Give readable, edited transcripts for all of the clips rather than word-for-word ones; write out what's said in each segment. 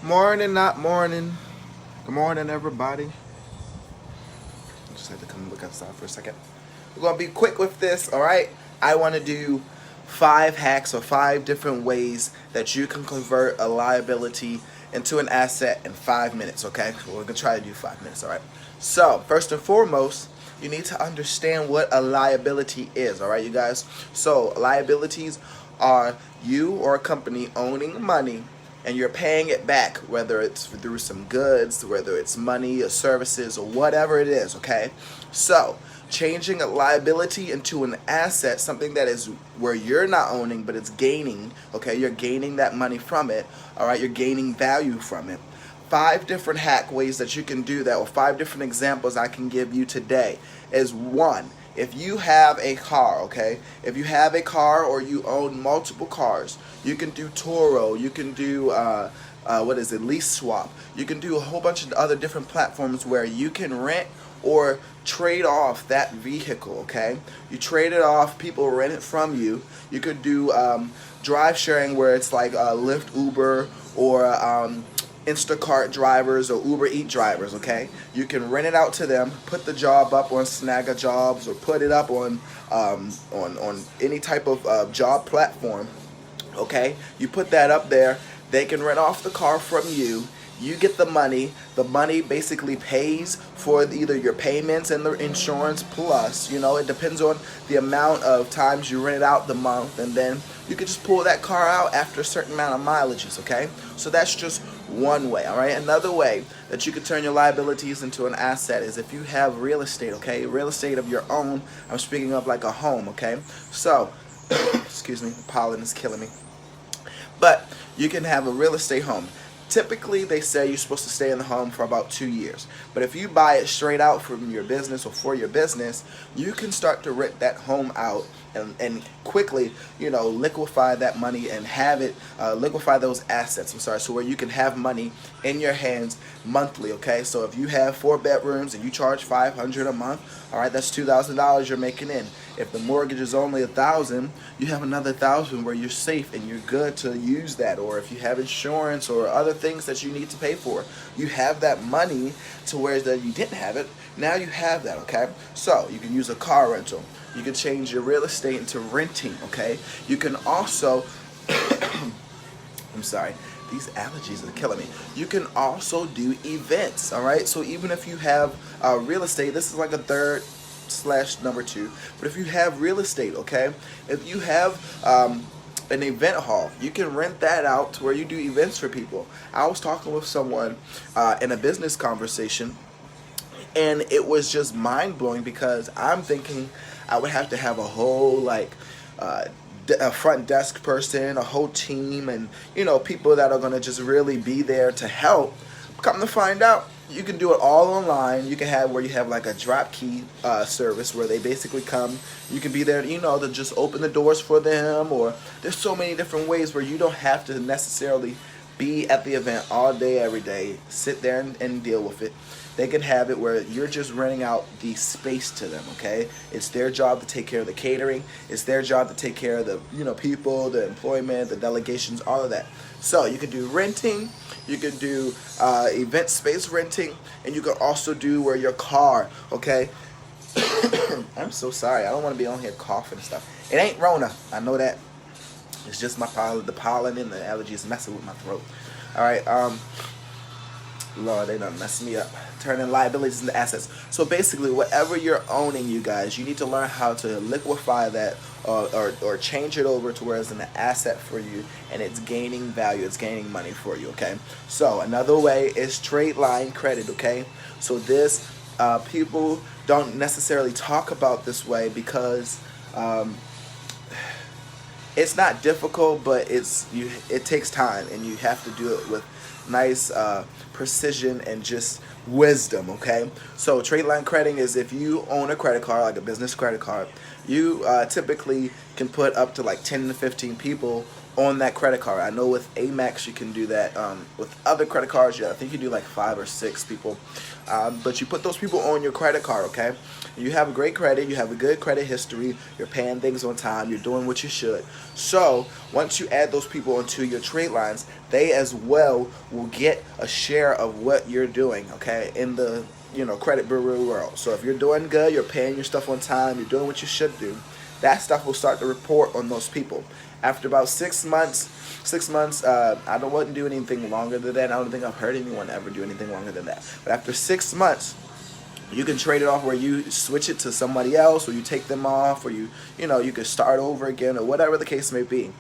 Morning, not morning. Good morning, everybody. Just had to come look outside for a second. We're gonna be quick with this, all right? I want to do 5 hacks or 5 different ways that you can convert a liability into an asset in 5 minutes. Okay, so we're gonna try to do 5 minutes. All right. So first and foremost, you need to understand what a liability is. All right, you guys. So liabilities are you or a company owning money and you're paying it back, whether it's through some goods, whether it's money or services or whatever it is, okay? So, changing a liability into an asset, something that is where you're not owning but it's gaining, okay? You're gaining that money from it, all right? You're gaining value from it. 5 different hack ways that you can do that, or 5 different examples I can give you today is one. If you have a car, okay, if you have a car or you own multiple cars, you can do Toro, you can do lease swap. You can do a whole bunch of other different platforms where you can rent or trade off that vehicle, okay? You trade it off, people rent it from you. You could do drive sharing where it's like Lyft, Uber, or Instacart drivers or Uber Eat drivers, okay? You can rent it out to them, put the job up on Snagga Jobs or put it up on any type of job platform, okay? You put that up there, they can rent off the car from you. You get the money. The money basically pays for either your payments and the insurance plus, it depends on the amount of times you rent it out the month, and then you can just pull that car out after a certain amount of mileages, okay? So that's just one way, all right? Another way that you can turn your liabilities into an asset is if you have real estate, okay? Real estate of your own. I'm speaking of like a home, okay? So, excuse me, the pollen is killing me. But you can have a real estate home. Typically, they say you're supposed to stay in the home for about 2 years. But if you buy it straight out from your business or for your business, you can start to rent that home out and quickly, liquefy that money and have it, liquefy those assets, so where you can have money in your hands monthly, okay? So if you have 4 bedrooms and you charge $500 a month, all right, that's $2,000 you're making in. If the mortgage is only $1,000, you have another $1,000 where you're safe and you're good to use that. Or if you have insurance or other things that you need to pay for, you have that money to where that you didn't have it. Now you have that, okay? So you can use a car rental. You can change your real estate into renting, okay? You can also, I'm sorry, these allergies are killing me. You can also do events, all right? So even if you have real estate, this is like a third slash number 2. But if you have real estate, okay? If you have an event hall, you can rent that out to where you do events for people. I was talking with someone in a business conversation, and it was just mind-blowing because I'm thinking I would have to have a whole a front desk person, a whole team, and people that are going to just really be there to help. Come to find out, you can do it all online. You can have where you have like a drop key service where they basically come. You can be there, to just open the doors for them, or there's so many different ways where you don't have to necessarily be at the event all day, every day, sit there and deal with it. They can have it where you're just renting out the space to them, okay? It's their job to take care of the catering. It's their job to take care of the, people, the employment, the delegations, all of that. So you can do renting, you can do event space renting, and you can also do where your car, okay? I'm so sorry. I don't want to be on here coughing and stuff. It ain't Rona. I know that. It's just my pollen, the pollen and the allergies messing with my throat. All right. Lord, they done messed me up. Turning liabilities into assets. So basically, whatever you're owning, you guys, you need to learn how to liquefy that or change it over to where it's an asset for you and it's gaining value, it's gaining money for you, okay? So another way is trade line credit, okay? So this, people don't necessarily talk about this way because it's not difficult, but it takes time and you have to do it with nice precision and just wisdom, okay? So trade line crediting is if you own a credit card, like a business credit card, you typically can put up to like 10 to 15 people on that credit card. I know with Amex you can do that. With other credit cards, yeah, I think you do like 5 or 6 people. But you put those people on your credit card, okay? You have a great credit, you have a good credit history, you're paying things on time, you're doing what you should. So once you add those people onto your trade lines, they as well will get a share of what you're doing, okay, in the credit bureau world. So if you're doing good, you're paying your stuff on time, you're doing what you should do, that stuff will start to report on those people. After about 6 months, I wouldn't do anything longer than that. I don't think I've heard anyone ever do anything longer than that. But after 6 months, you can trade it off where you switch it to somebody else, or you take them off, or you can start over again, or whatever the case may be.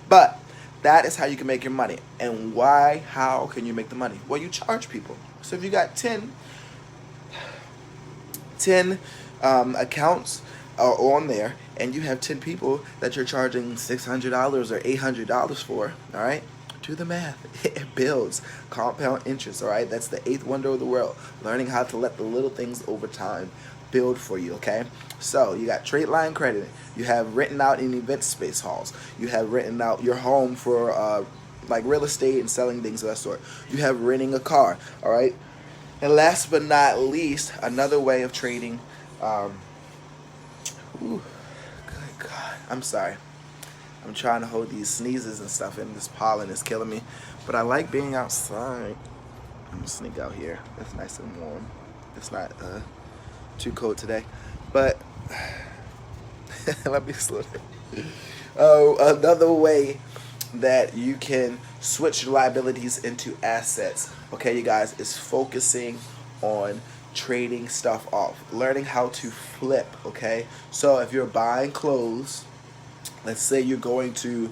But that is how you can make your money. And how can you make the money? Well, you charge people. So if you got 10 accounts on there, and you have 10 people that you're charging $600 or $800 for, all right? Do the math. It builds compound interest, all right? That's the 8th wonder of the world, learning how to let the little things over time build for you, okay? So you got trade line credit. You have written out in event space halls. You have written out your home for like real estate and selling things of that sort. You have renting a car, all right? And last but not least, another way of trading. Good God, I'm sorry. I'm trying to hold these sneezes and stuff in. This pollen is killing me. But I like being outside. I'm going to sneak out here. It's nice and warm. It's not too cold today. But let me slow down. Another way that you can switch liabilities into assets, okay, you guys, is focusing on trading stuff off, learning how to flip, okay? So if you're buying clothes, let's say you're going to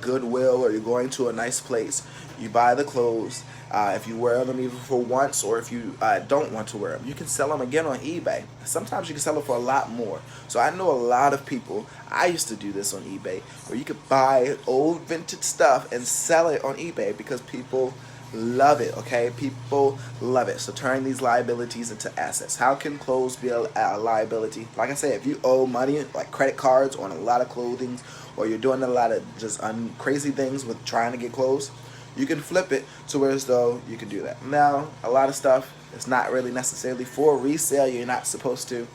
Goodwill, or you're going to a nice place, you buy the clothes. If you wear them even for once, or if you don't want to wear them, you can sell them again on eBay. Sometimes you can sell them for a lot more. So I know a lot of people, I used to do this on eBay, where you could buy old vintage stuff and sell it on eBay because people love it, okay? People love it. So turn these liabilities into assets. How can clothes be a liability? Like I said, if you owe money, like credit cards on a lot of clothing, or you're doing a lot of just crazy things with trying to get clothes, you can flip it to where as though you can do that. Now, a lot of stuff is not really necessarily for resale. You're not supposed to.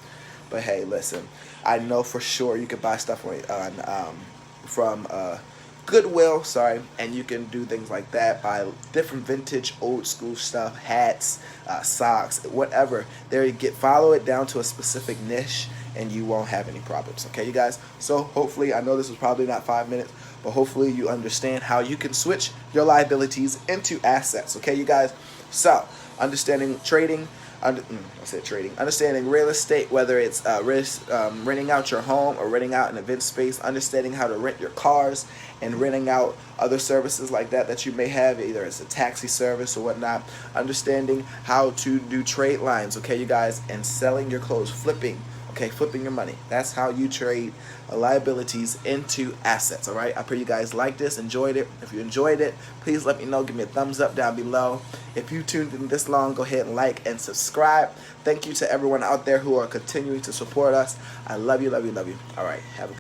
But hey, listen, I know for sure you could buy stuff from Goodwill, and you can do things like that, buy different vintage old school stuff, hats, socks, whatever. Follow it down to a specific niche, and you won't have any problems, okay, you guys? So hopefully, I know this was probably not 5 minutes, but hopefully you understand how you can switch your liabilities into assets, okay, you guys? So understanding trading, understanding real estate, whether it's renting out your home or renting out an event space, understanding how to rent your cars, and renting out other services like that you may have, either it's a taxi service or whatnot, understanding how to do trade lines, okay, you guys, and selling your clothes, flipping your money. That's how you trade liabilities into assets, all right? I pray you guys like this, enjoyed it. If you enjoyed it, please let me know. Give me a thumbs up down below. If you tuned in this long, go ahead and like and subscribe. Thank you to everyone out there who are continuing to support us. I love you, love you, love you. All right, have a good